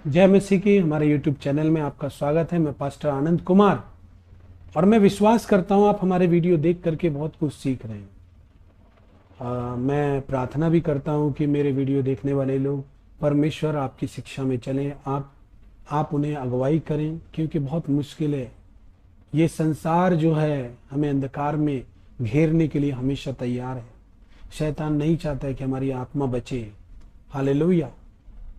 जय मसीह की हमारे YouTube चैनल में आपका स्वागत है। मैं पास्टर आनंद कुमार और मैं विश्वास करता हूं आप हमारे वीडियो देख करके बहुत कुछ सीख रहे हैं। मैं प्रार्थना भी करता हूं कि मेरे वीडियो देखने वाले लोग परमेश्वर आपकी शिक्षा में चलें, आप उन्हें अगुवाई करें, क्योंकि बहुत मुश्किल है। ये संसार जो है हमें अंधकार में घेरने के लिए हमेशा तैयार है। शैतान नहीं चाहता है कि हमारी आत्मा बचे। Hallelujah,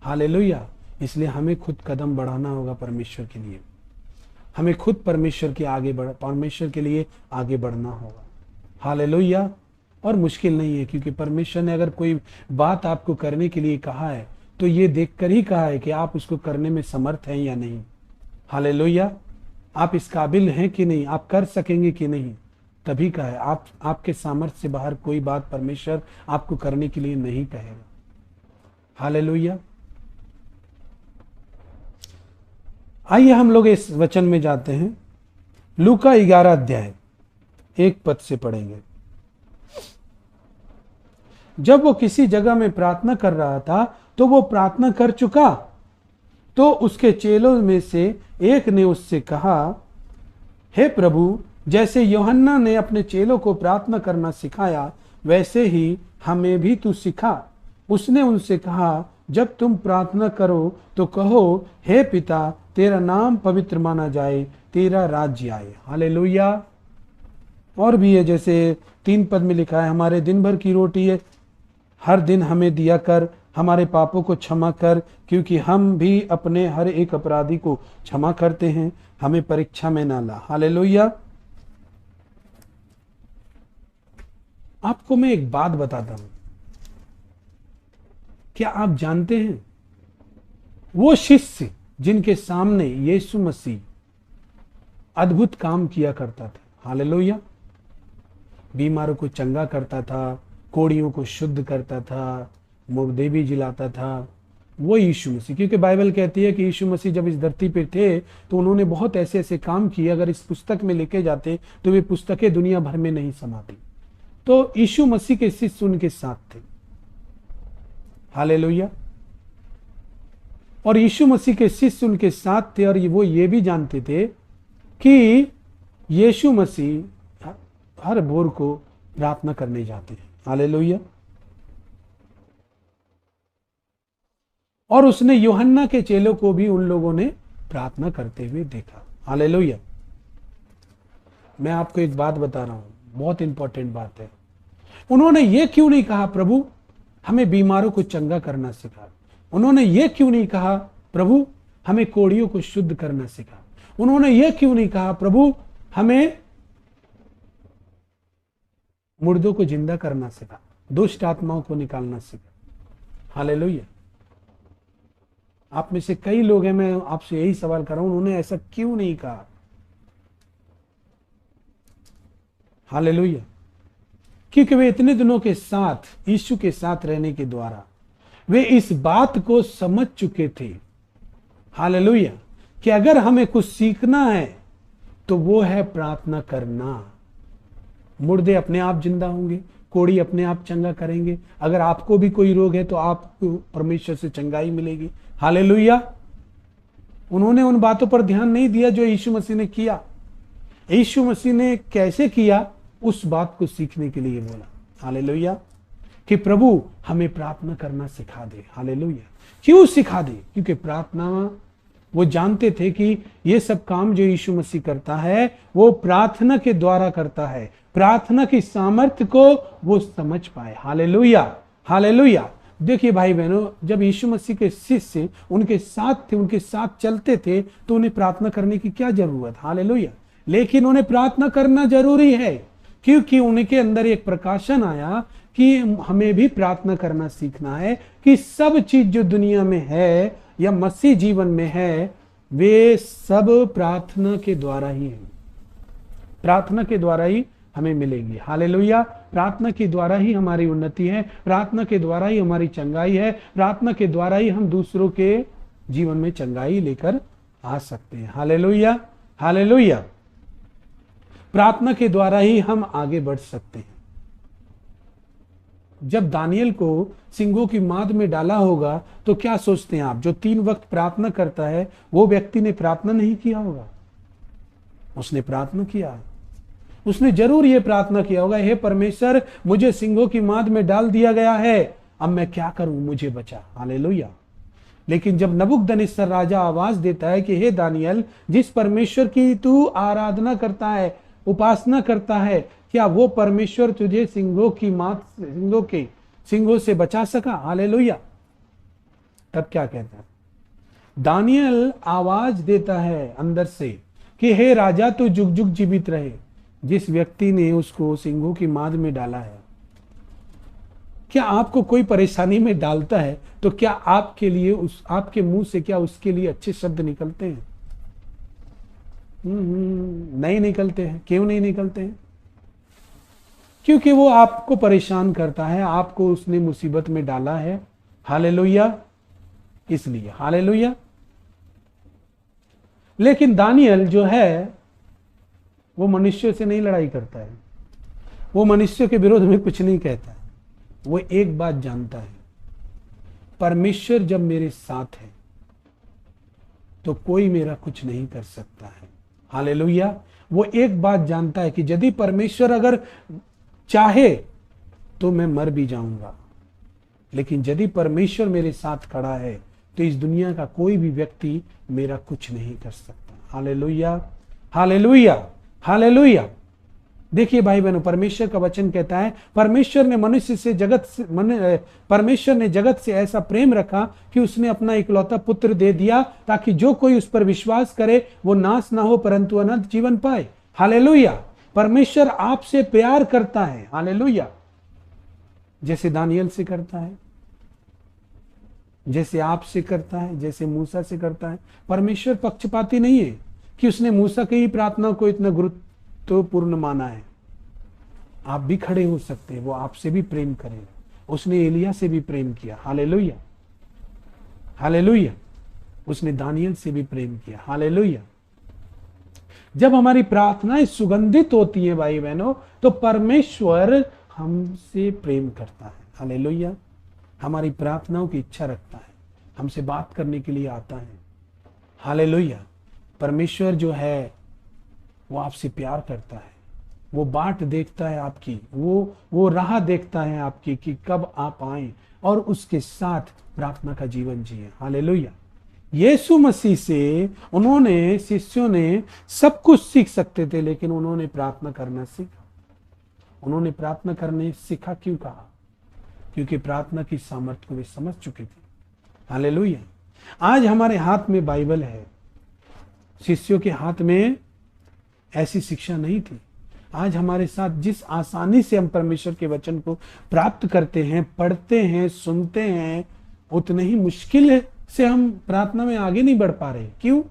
hallelujah. इसलिए हमें खुद कदम बढ़ाना होगा परमेश्वर के लिए। हमें खुद परमेश्वर के लिए आगे बढ़ना होगा। हालेलुया। और मुश्किल नहीं है, क्योंकि परमेश्वर ने अगर कोई बात आपको करने के लिए कहा है तो ये देखकर ही कहा है कि आप उसको करने में समर्थ हैं या नहीं। हालेलुया। आप इस काबिल हैं कि नहीं, आप कर सकेंगे कि नहीं, तभी कहा है। आपके सामर्थ्य से बाहर कोई बात परमेश्वर आपको करने के लिए नहीं कहेगा। हालेलुया। आइए हम लोग इस वचन में जाते हैं। लूका 11 अध्याय 1 पद से पढ़ेंगे। जब वो किसी जगह में प्रार्थना कर रहा था तो वो प्रार्थना कर चुका, तो उसके चेलों में से एक ने उससे कहा, हे प्रभु, जैसे यूहन्ना ने अपने चेलों को प्रार्थना करना सिखाया वैसे ही हमें भी तू सिखा। उसने उनसे कहा, जब तुम प्रार्थना करो तो कहो, हे पिता, तेरा नाम पवित्र माना जाए, तेरा राज्य आए। हालेलुया। और भी है, जैसे 3 पद में लिखा है, हमारे दिन भर की रोटी है हर दिन हमें दिया कर, हमारे पापों को क्षमा कर, क्योंकि हम भी अपने हर एक अपराधी को क्षमा करते हैं, हमें परीक्षा में ना ला। हालेलुया। आपको मैं एक बात बताता हूं। क्या आप जानते हैं वो शिष्य जिनके सामने यीशु मसीह अद्भुत काम किया करता था? हालेलुया। बीमारों को चंगा करता था, कोड़ियों को शुद्ध करता था, मुर्दे भी जिलाता था, वो यीशु मसीह। क्योंकि बाइबल कहती है कि यीशु मसीह जब इस धरती पे थे तो उन्होंने बहुत ऐसे ऐसे काम किए, अगर इस पुस्तक में लिखे जाते तो वे पुस्तकें दुनिया भर में नहीं समाती। तो यीशु मसीह के शिष्य उनके साथ थे। हालेलुया। और यीशु मसीह के शिष्य उनके साथ थे, और वो ये भी जानते थे कि यीशु मसीह हर भोर को प्रार्थना करने जाते हैं। हालेलुया। और उसने यूहन्ना के चेलों को भी उन लोगों ने प्रार्थना करते हुए देखा। हालेलुया। मैं आपको एक बात बता रहा हूं, बहुत इंपॉर्टेंट बात है। उन्होंने ये क्यों नहीं कहा, प्रभु हमें बीमारों को चंगा करना सिखा? उन्होंने ये क्यों नहीं कहा, प्रभु हमें कोड़ियों को शुद्ध करना सिखा? उन्होंने ये क्यों नहीं कहा, प्रभु हमें मुर्दों को जिंदा करना सिखा, दुष्ट आत्माओं को निकालना सिखा? हालेलुया। आप में से कई लोग हैं, मैं आपसे यही सवाल कर रहा हूं, उन्होंने ऐसा क्यों नहीं कहा? हालेलुया। क्योंकि वे इतने दिनों के साथ यीशु के साथ रहने के द्वारा वे इस बात को समझ चुके थे, हालेलुया, कि अगर हमें कुछ सीखना है तो वो है प्रार्थना करना। मुर्दे अपने आप जिंदा होंगे, कोड़ी अपने आप चंगा करेंगे। अगर आपको भी कोई रोग है तो आपको परमेश्वर से चंगाई मिलेगी। हालेलुया। उन्होंने उन बातों पर ध्यान नहीं दिया जो यीशु मसीह ने किया। यीशु मसीह ने कैसे किया, उस बात को सीखने के लिए बोला। हालेलुया। कि प्रभु हमें प्रार्थना करना सिखा दे। हालेलुया। क्यों सिखा दे? क्योंकि प्रार्थना, वो जानते थे कि ये सब काम जो यीशु मसीह करता है वो प्रार्थना के द्वारा करता है। प्रार्थना की सामर्थ्य को वो समझ पाए। Hallelujah, hallelujah. देखिए भाई बहनों, जब यीशु मसीह के शिष्य उनके साथ थे, उनके साथ चलते थे, तो उन्हें प्रार्थना करने की क्या जरूरत? हालेलुया। लेकिन उन्हें प्रार्थना करना जरूरी है, क्योंकि उनके अंदर एक प्रकाशन आया कि हमें भी प्रार्थना करना सीखना है, कि सब चीज जो दुनिया में है या मसीह जीवन में है वे सब प्रार्थना के द्वारा ही है। प्रार्थना के द्वारा ही हमें मिलेंगी। हालेलुया। प्रार्थना के द्वारा ही हमारी उन्नति है, प्रार्थना के द्वारा ही हमारी चंगाई है, प्रार्थना के द्वारा ही हम दूसरों के जीवन में चंगाई लेकर आ सकते हैं। Hallelujah, hallelujah. प्रार्थना के द्वारा ही हम आगे बढ़ सकते हैं। जब दानियल को सिंगों की माद में डाला होगा तो क्या सोचते हैं आप, जो 3 वक्त प्रार्थना करता है वो व्यक्ति ने प्रार्थना नहीं किया होगा? उसने प्रार्थना किया। उसने जरूर ये प्रार्थना किया होगा, हे परमेश्वर, मुझे सिंगों की माद में डाल दिया गया है, अब मैं क्या करूं, मुझे बचा। हालेलुया। लेकिन जब नबूकदनेस्सर राजा आवाज देता है कि हे दानियल, जिस परमेश्वर की तू आराधना करता है, उपासना करता है, क्या वो परमेश्वर तुझे सिंगों से बचा सका? हालेलुया। तब क्या कहता है दानियल? आवाज देता है अंदर से कि हे राजा, तू जुग जुग जीवित रहे। जिस व्यक्ति ने उसको सिंगों की माद में डाला है, क्या आपको कोई परेशानी में डालता है तो क्या आपके लिए आपके मुंह से क्या उसके लिए अच्छे शब्द निकलते हैं? नहीं निकलते हैं। क्यों नहीं निकलते हैं? क्योंकि वो आपको परेशान करता है, आपको उसने मुसीबत में डाला है। हालेलुया। इसलिए हालेलुया। लेकिन दानियल जो है वो मनुष्यों से नहीं लड़ाई करता है, वो मनुष्यों के विरोध में कुछ नहीं कहता है। वो एक बात जानता है, परमेश्वर जब मेरे साथ है तो कोई मेरा कुछ नहीं कर सकता है। हालेलुया। वो एक बात जानता है कि यदि परमेश्वर अगर चाहे तो मैं मर भी जाऊंगा, लेकिन यदि परमेश्वर मेरे साथ खड़ा है तो इस दुनिया का कोई भी व्यक्ति मेरा कुछ नहीं कर सकता। हालेलुया। हालेलुया। हालेलुया। देखिए भाई बहनों, परमेश्वर का वचन कहता है परमेश्वर ने जगत से ऐसा प्रेम रखा कि उसने अपना इकलौता पुत्र दे दिया, ताकि जो कोई उस पर विश्वास करे वो नाश ना हो परंतु अनंत जीवन पाए। हालेलुया। परमेश्वर आपसे प्यार करता है। हालेलुया। जैसे दानियल से करता है, जैसे आपसे करता है, जैसे मूसा से करता है। परमेश्वर पक्षपाती नहीं है कि उसने मूसा की ही प्रार्थना को इतना गुरुत्वपूर्ण माना है। आप भी खड़े हो सकते हैं, वो आपसे भी प्रेम करेगा। उसने एलिया से भी प्रेम किया। हालेलुया। हालेलुया। उसने दानियल से भी प्रेम किया। हालेलुया। जब हमारी प्रार्थनाएं सुगंधित होती हैं भाई बहनों, तो परमेश्वर हमसे प्रेम करता है। हालेलुया। हमारी प्रार्थनाओं की इच्छा रखता है, हमसे बात करने के लिए आता है। हालेलुया। परमेश्वर जो है वो आपसे प्यार करता है, वो बाट देखता है आपकी, वो राह देखता है आपकी कि कब आप आए और उसके साथ प्रार्थना का जीवन जिए। हालेलुया। यीशु मसीह से उन्होंने, शिष्यों ने सब कुछ सीख सकते थे, लेकिन उन्होंने प्रार्थना करना सीखा। उन्होंने प्रार्थना करने सीखा। क्यों कहा? क्योंकि प्रार्थना की सामर्थ्य को वे समझ चुके थे। हालेलुया। आज हमारे हाथ में बाइबल है, शिष्यों के हाथ में ऐसी शिक्षा नहीं थी। आज हमारे साथ जिस आसानी से हम परमेश्वर के वचन को प्राप्त करते हैं, पढ़ते हैं, सुनते हैं, उतने ही मुश्किल से हम प्रार्थना में आगे नहीं बढ़ पा रहे। क्यों?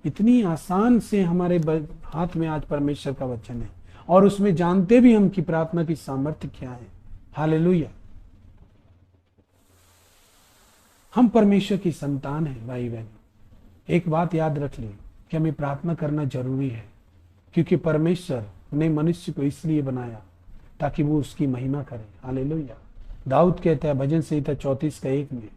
इतनी आसान से हमारे हाथ में आज परमेश्वर का वचन है और उसमें जानते भी हम कि प्रार्थना की सामर्थ्य क्या है। हालेलुया। हम परमेश्वर की संतान हैं भाई बहन। एक बात याद रख ली कि हमें प्रार्थना करना जरूरी है, क्योंकि परमेश्वर ने मनुष्य को इसलिए बनाया ताकि वो उसकी महिमा करे। हालेलुया। दाऊद कहता है भजन संहिता 34:1 में,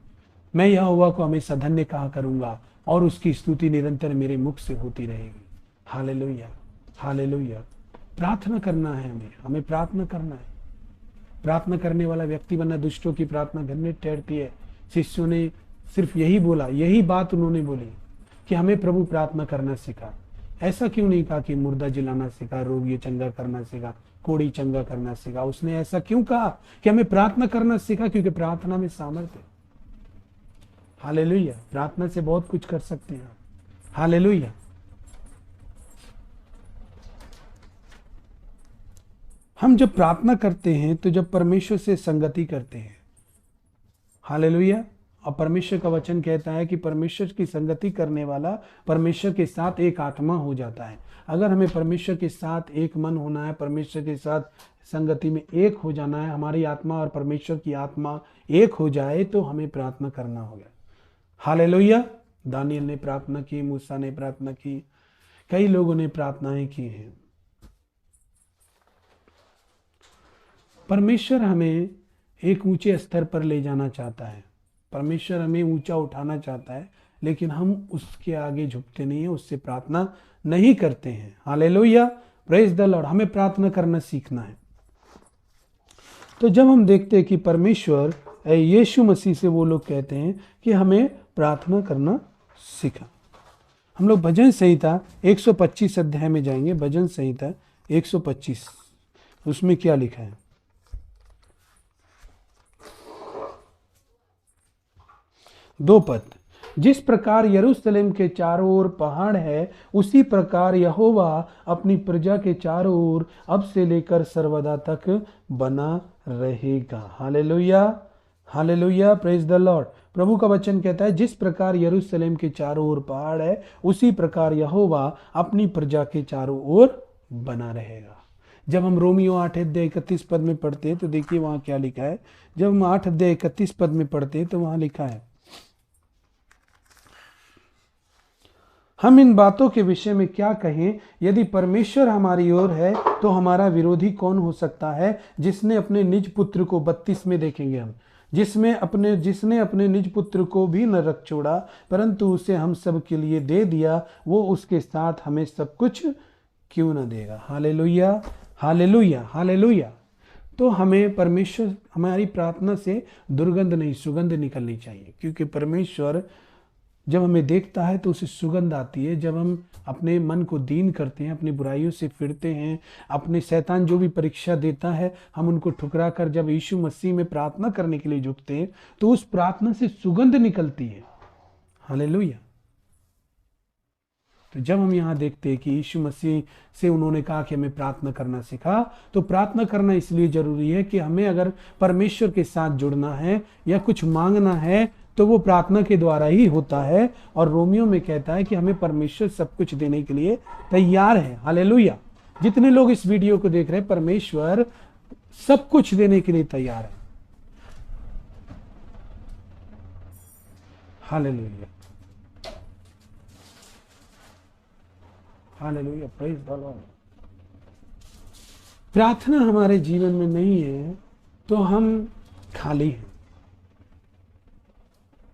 मैं यहोवा को हमेशा धन्य कहा करूंगा और उसकी स्तुति निरंतर मेरे मुख से होती रहेगी। हालेलुया। हालेलुया। प्रार्थना करना है, हमें प्रार्थना करना है। प्रार्थना करने वाला व्यक्ति बनना। दुष्टों की प्रार्थना घृणित ठहरती है। शिष्यों ने सिर्फ यही बोला, यही बात उन्होंने बोली कि हमें प्रभु प्रार्थना करना सिखा। ऐसा क्यों नहीं कहा कि मुर्दा जिलाना सिखा, रोगी चंगा करना सिखा, कोड़ी चंगा करना सिखा? उसने ऐसा क्यों कहा कि हमें प्रार्थना करना सिखा? क्योंकि प्रार्थना में सामर्थ्य है। हालेलुया। प्रार्थना से बहुत कुछ कर सकते हैं। हालेलुया। हम जब प्रार्थना करते हैं तो जब परमेश्वर से संगति करते हैं। हालेलुया। और परमेश्वर का वचन कहता है कि परमेश्वर की संगति करने वाला परमेश्वर के साथ एक आत्मा हो जाता है। अगर हमें परमेश्वर के साथ एक मन होना है, परमेश्वर के साथ संगति में एक हो जाना है, हमारी आत्मा और परमेश्वर की आत्मा एक हो जाए, तो हमें प्रार्थना करना होगा। हालेलुया। दानियल ने प्रार्थना की, मूसा ने प्रार्थना की, कई लोगों ने प्रार्थनाएं की हैं। परमेश्वर हमें एक ऊंचे स्तर पर ले जाना चाहता है। परमेश्वर हमें ऊंचा उठाना चाहता है, लेकिन हम उसके आगे झुकते नहीं है, उससे प्रार्थना नहीं करते हैं। Hallelujah, praise the Lord. हमें प्रार्थना करना सीखना है। तो जब हम देखते हैं कि परमेश्वर यीशु मसीह से वो लोग कहते हैं कि हमें प्रार्थना करना सीखा। हम लोग भजन संहिता 125 अध्याय में जाएंगे। भजन संहिता 125, उसमें क्या लिखा है? 2 पद। जिस प्रकार यरूशलेम के चारों ओर पहाड़ है, उसी प्रकार यहोवा अपनी प्रजा के चारों ओर अब से लेकर सर्वदा तक बना रहेगा। Hallelujah, hallelujah, praise the lord. प्रभु का वचन कहता है जिस प्रकार यरूशलेम के चारों ओर पहाड़ है, उसी प्रकार यहोवा अपनी प्रजा के चारों ओर बना रहेगा। जब हम रोमियो 8 अध्याय 31 पद में पढ़ते हैं तो देखिए वहां क्या लिखा है। जब हम 8 अध्याय 31 पद में पढ़ते हैं तो वहां लिखा है, हम इन बातों के विषय में क्या कहें? यदि परमेश्वर हमारी ओर है तो हमारा विरोधी कौन हो सकता है? जिसने अपने निज पुत्र को 32 में देखेंगे हम, जिसने अपने निज पुत्र को भी न रख छोड़ा परंतु उसे हम सब के लिए दे दिया, वो उसके साथ हमें सब कुछ क्यों न देगा। Hallelujah, hallelujah, hallelujah. तो हमें परमेश्वर, हमारी प्रार्थना से दुर्गंध नहीं सुगंध निकलनी चाहिए, क्योंकि परमेश्वर जब हमें देखता है तो उसे सुगंध आती है। जब हम अपने मन को दीन करते हैं, अपनी बुराइयों से फिरते हैं, अपने शैतान जो भी परीक्षा देता है हम उनको ठुकरा कर जब यीशु मसीह में प्रार्थना करने के लिए झुकते हैं तो उस प्रार्थना से सुगंध निकलती है। हालेलुया। तो जब हम यहाँ देखते हैं कि यीशु मसीह से उन्होंने कहा कि हमें प्रार्थना करना सिखा, तो प्रार्थना करना इसलिए जरूरी है कि हमें अगर परमेश्वर के साथ जुड़ना है या कुछ मांगना है तो वो प्रार्थना के द्वारा ही होता है। और रोमियो में कहता है कि हमें परमेश्वर सब कुछ देने के लिए तैयार है। हालेलुया। जितने लोग इस वीडियो को देख रहे हैं, परमेश्वर सब कुछ देने के लिए तैयार है। Hallelujah, hallelujah, praise the Lord. प्रार्थना हमारे जीवन में नहीं है तो हम खाली हैं।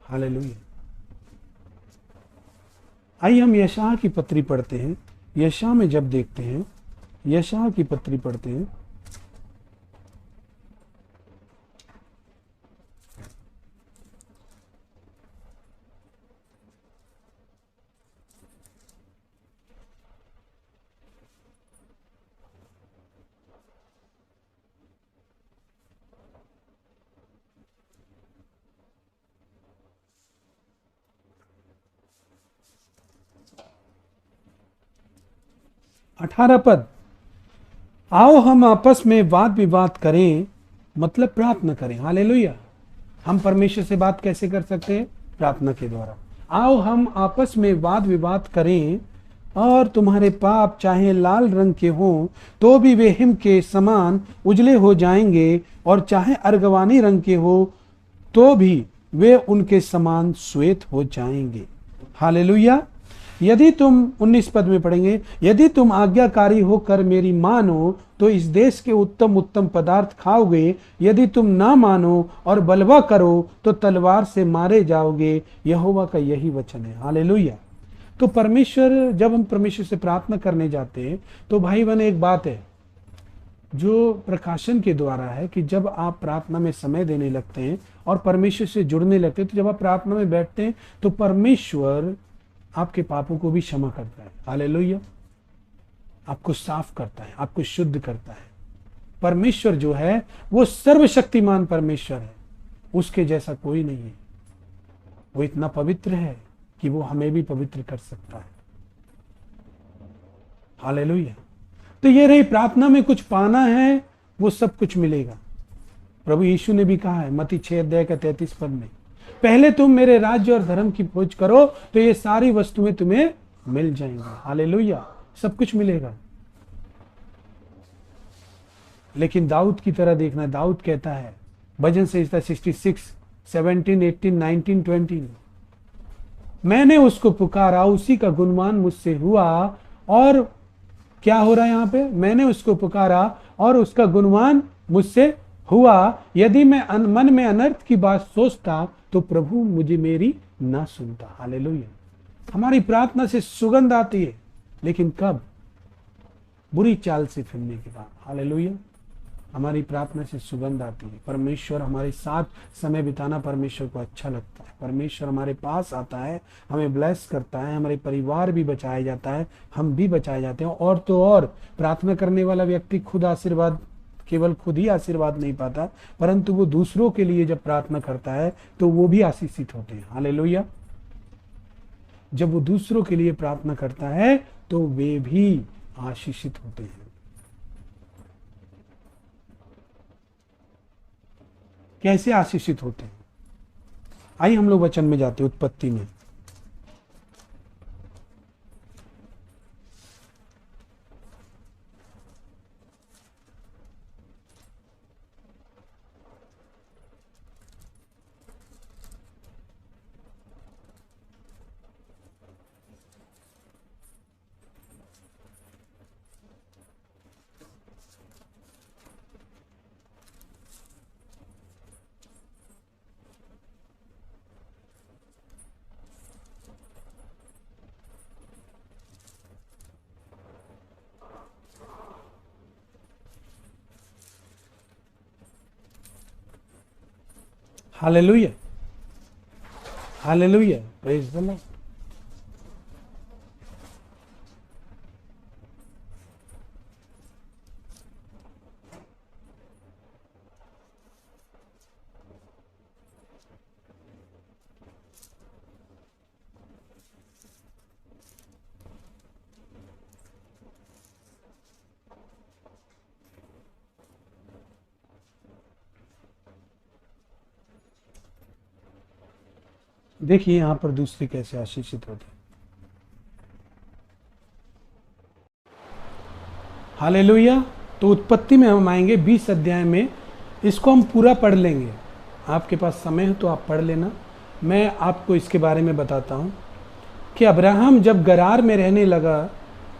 हालेलुया। आइए हम यशायाह की पत्री पढ़ते हैं। यशायाह में जब देखते हैं, यशायाह की पत्री पढ़ते हैं, अठारह पद। आओ हम आपस में वाद विवाद करें, मतलब प्रार्थना करें। हालेलुया। हम परमेश्वर से बात कैसे कर सकते हैं? प्रार्थना के द्वारा। आओ हम आपस में वाद विवाद करें, और तुम्हारे पाप चाहे लाल रंग के हों तो भी वे हिम के समान उजले हो जाएंगे, और चाहे अर्गवानी रंग के हो तो भी वे उनके समान श्वेत हो जाएंगे। हालेलुया। यदि तुम 19 पद में पढ़ेंगे, यदि तुम आज्ञाकारी होकर मेरी मानो तो इस देश के उत्तम उत्तम पदार्थ खाओगे। यदि तुम ना मानो और बलवा करो तो तलवार से मारे जाओगे। यहोवा का यही वचन है। हालेलुया। तो परमेश्वर, जब हम परमेश्वर से प्रार्थना करने जाते हैं तो भाई बहन एक बात है जो प्रकाशन के द्वारा है कि जब आप प्रार्थना में समय देने लगते हैं और परमेश्वर से जुड़ने लगते हैं, तो जब आप प्रार्थना में बैठते हैं तो परमेश्वर आपके पापों को भी क्षमा करता है। हालेलुया। आपको साफ करता है, आपको शुद्ध करता है। परमेश्वर जो है वो सर्वशक्तिमान परमेश्वर है, उसके जैसा कोई नहीं है। वो इतना पवित्र है कि वो हमें भी पवित्र कर सकता है। हालेलुया। तो ये रही, प्रार्थना में कुछ पाना है वो सब कुछ मिलेगा। प्रभु यीशु ने भी कहा है मत्ती 6 अध्याय का 33 पद में, पहले तुम मेरे राज्य और धर्म की खोज करो तो ये सारी वस्तुएं तुम्हें मिल जाएंगी। हालेलुया। सब कुछ मिलेगा। लेकिन दाऊद की तरह देखना, दाऊद कहता है भजन संहिता 66, 17, 18, 19, 20, मैंने उसको पुकारा, उसी का गुणगान मुझसे हुआ। और क्या हो रहा है यहाँ पे? मैंने उसको पुकारा और उसका गुणगान मुझसे हुआ यदि मैं मन में अनर्थ की बात सोचता तो प्रभु मुझे मेरी ना सुनता। हालेलुया। हमारी प्रार्थना से सुगंध आती है, लेकिन कब? बुरी चाल से फिरने के बाद। हालेलुया। हमारी प्रार्थना से सुगंध आती है। परमेश्वर हमारे साथ समय बिताना परमेश्वर को अच्छा लगता है। परमेश्वर हमारे पास आता है, हमें ब्लेस करता है, हमारे परिवार भी बचाया जाता है, हम भी बचाए जाते हैं। और तो और प्रार्थना करने वाला व्यक्ति खुद आशीर्वाद, केवल खुद ही आशीर्वाद नहीं पाता, परंतु वो दूसरों के लिए जब प्रार्थना करता है तो वो भी आशीषित होते हैं। हालेलुया। जब वो दूसरों के लिए प्रार्थना करता है तो वे भी आशीषित होते हैं। कैसे आशीषित होते हैं? आइए हम लोग वचन में जाते हैं, उत्पत्ति में। Hallelujah. Hallelujah. Praise the Lord. देखिए यहां पर दूसरे कैसे आशीषित होते हैं। हालेलुया। तो उत्पत्ति में हम आएंगे 20 अध्याय में, इसको हम पूरा पढ़ लेंगे। आपके पास समय है तो आप पढ़ लेना। मैं आपको इसके बारे में बताता हूं कि अब्राहम जब गरार में रहने लगा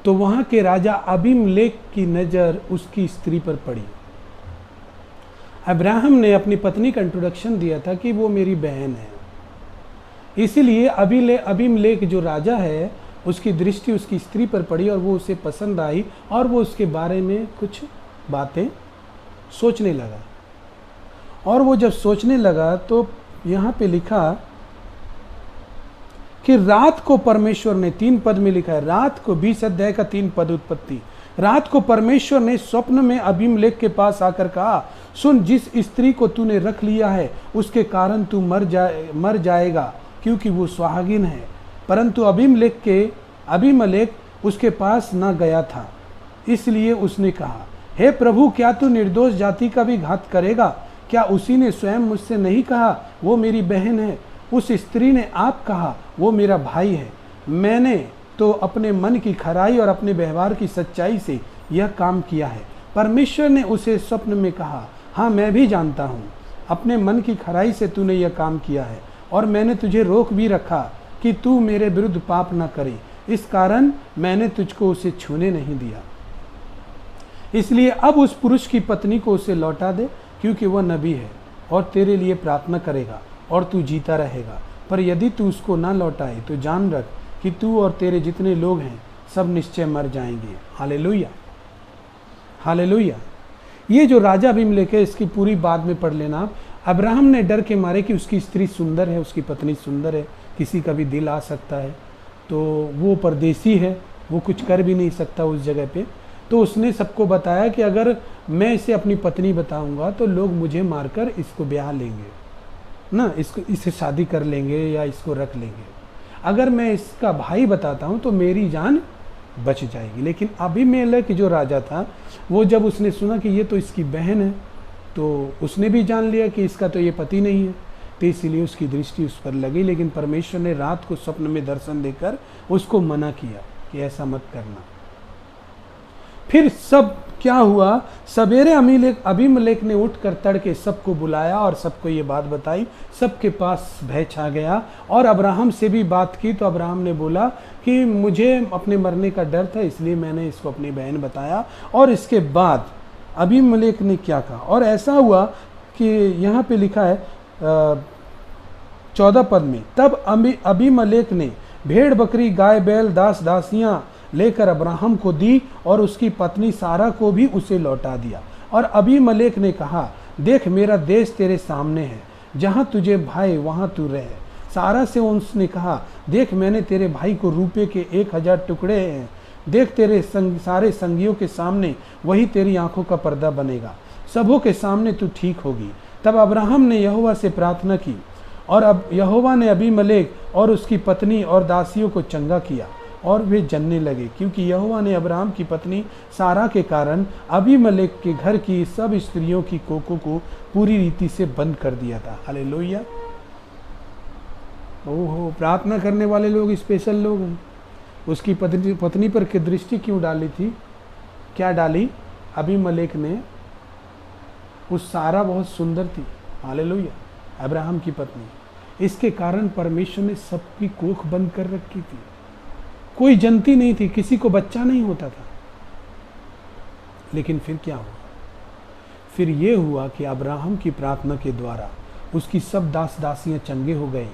तो वहां के राजा अबीमेलेक की नजर उसकी स्त्री पर पड़ी। अब्राहम ने अपनी पत्नी का इंट्रोडक्शन दिया था कि वो मेरी बहन है, इसीलिए अबीमेलेक जो राजा है उसकी दृष्टि उसकी स्त्री पर पड़ी और वो उसे पसंद आई और वो उसके बारे में कुछ बातें सोचने लगा। और वो जब सोचने लगा तो यहाँ पे लिखा कि रात को परमेश्वर ने, 3 पद में लिखा है, रात को 20 अध्याय का 3 पद उत्पत्ति। रात को परमेश्वर ने स्वप्न में अबीमेलेक के पास आकर कहा, सुन, जिस स्त्री को तूने रख लिया है उसके कारण तू मर जाएगा, क्योंकि वो सुहागिन है। परंतु अबीमेलेक उसके पास न गया था, इसलिए उसने कहा, हे प्रभु, क्या तू निर्दोष जाति का भी घात करेगा? क्या उसी ने स्वयं मुझसे नहीं कहा वो मेरी बहन है? उस स्त्री ने आप कहा वो मेरा भाई है। मैंने तो अपने मन की खराई और अपने व्यवहार की सच्चाई से यह काम किया है। परमेश्वर ने उसे स्वप्न में कहा, हाँ मैं भी जानता हूँ, अपने मन की खराई से तूने यह काम किया है और मैंने तुझे रोक भी रखा कि तू मेरे विरुद्ध पाप न करे, इस कारण मैंने तुझको उसे छूने नहीं दिया। इसलिए अब उस पुरुष की पत्नी को उसे लौटा दे, क्योंकि वह नबी है और तेरे लिए प्रार्थना करेगा और तू जीता रहेगा। पर यदि तू उसको ना लौटाए तो जान रख कि तू और तेरे जितने लोग हैं सब निश्चय मर जाएंगे। हालेलुया। हालेलुया। ये जो राजा अबीमेलेक है इसकी पूरी बाद में पढ़ लेना आप। अब्राहम ने डर के मारे कि उसकी स्त्री सुंदर है, उसकी पत्नी सुंदर है, किसी का भी दिल आ सकता है, तो वो परदेसी है, वो कुछ कर भी नहीं सकता उस जगह पे, तो उसने सबको बताया कि अगर मैं इसे अपनी पत्नी बताऊंगा तो लोग मुझे मारकर इसको ब्याह लेंगे ना, इससे शादी कर लेंगे या इसको रख लेंगे। अगर मैं इसका भाई बताता हूँ तो मेरी जान बच जाएगी। लेकिन अबीमेलेक जो राजा था वो जब उसने सुना कि ये तो इसकी बहन है तो उसने भी जान लिया कि इसका तो ये पति नहीं है, तो इसीलिए उसकी दृष्टि उस पर लगी। लेकिन परमेश्वर ने रात को स्वप्न में दर्शन देकर उसको मना किया कि ऐसा मत करना। फिर सब क्या हुआ, सवेरे अबीमेलेक ने उठकर तड़के सबको बुलाया और सबको ये बात बताई। सबके पास भय छा गया और अब्राहम से भी बात की तो अब्राहम ने बोला कि मुझे अपने मरने का डर था, इसलिए मैंने इसको अपनी बहन बताया। और इसके बाद अबीमेलेक ने क्या कहा, और ऐसा हुआ कि यहाँ पे लिखा है 14 पद में, तब अबीमेलेक ने भेड़ बकरी गाय बैल दास दासियां लेकर अब्राहम को दी और उसकी पत्नी सारा को भी उसे लौटा दिया। और अबीमेलेक ने कहा, देख मेरा देश तेरे सामने है, जहां तुझे भाई वहां तू रहे। सारा से उसने कहा, देख मैंने तेरे भाई को रूपे के 1000 टुकड़े हैं, देख तेरे सारे संगियों के सामने वही तेरी आंखों का पर्दा बनेगा, सबों के सामने तू ठीक होगी। तब अब्राहम ने यहोवा से प्रार्थना की और अब यहोवा ने अबीमेलेक और उसकी पत्नी और दासियों को चंगा किया और वे जनने लगे, क्योंकि यहोवा ने अब्राहम की पत्नी सारा के कारण अबीमेलेक के घर की सब स्त्रियों की कोकों को पूरी रीति से बंद कर दिया था। हालेलुया। ओहो, प्रार्थना करने वाले लोग स्पेशल लोग हैं। उसकी पत्नी पर की दृष्टि क्यों डाली थी? क्या डाली? अबीमेलेक ने, उस सारा बहुत सुंदर थी, हालेलुया, अब्राहम की पत्नी। इसके कारण परमेश्वर ने सबकी कोख बंद कर रखी थी, कोई जनती नहीं थी, किसी को बच्चा नहीं होता था। लेकिन फिर क्या हुआ? फिर ये हुआ कि अब्राहम की प्रार्थना के द्वारा उसकी सब दास दासियां चंगे हो गए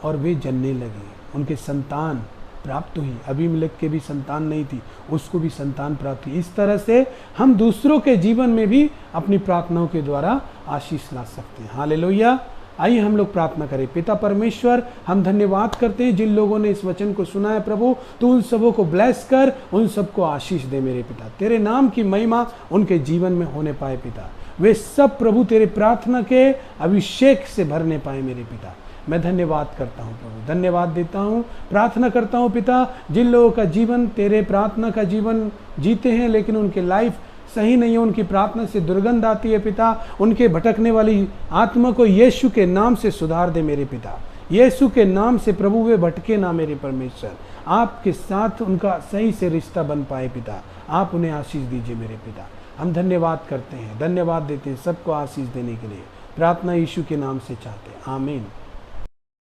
और वे जनने लगे, उनके संतान प्राप्त हुई। अबीमेलेक के भी संतान नहीं थी, उसको भी संतान प्राप्त हुई। इस तरह से हम दूसरों के जीवन में भी अपनी प्रार्थनाओं के द्वारा आशीष ला सकते हैं। हालेलुया। आइए हम लोग प्रार्थना करें। पिता परमेश्वर, हम धन्यवाद करते हैं जिन लोगों ने इस वचन को सुना है प्रभु, तू उन सबों को ब्लेस कर, उन सबको आशीष दे मेरे पिता। तेरे नाम की महिमा उनके जीवन में होने पाए पिता। वे सब प्रभु तेरे प्रार्थना के अभिषेक से भरने पाए मेरे पिता। मैं धन्यवाद करता हूँ प्रभु, धन्यवाद देता हूँ, प्रार्थना करता हूँ पिता, जिन लोगों का जीवन तेरे प्रार्थना का जीवन जीते हैं लेकिन उनके लाइफ सही नहीं है, उनकी प्रार्थना से दुर्गंध आती है पिता, उनके भटकने वाली आत्मा को यीशु के नाम से सुधार दे मेरे पिता। यीशु के नाम से प्रभु वे भटके ना मेरे परमेश्वर, आपके साथ उनका सही से रिश्ता बन पाए पिता। आप उन्हें आशीष दीजिए मेरे पिता। हम धन्यवाद करते हैं, धन्यवाद देते हैं सबको आशीष देने के लिए। प्रार्थना यीशु के नाम से चाहते हैं, आमीन।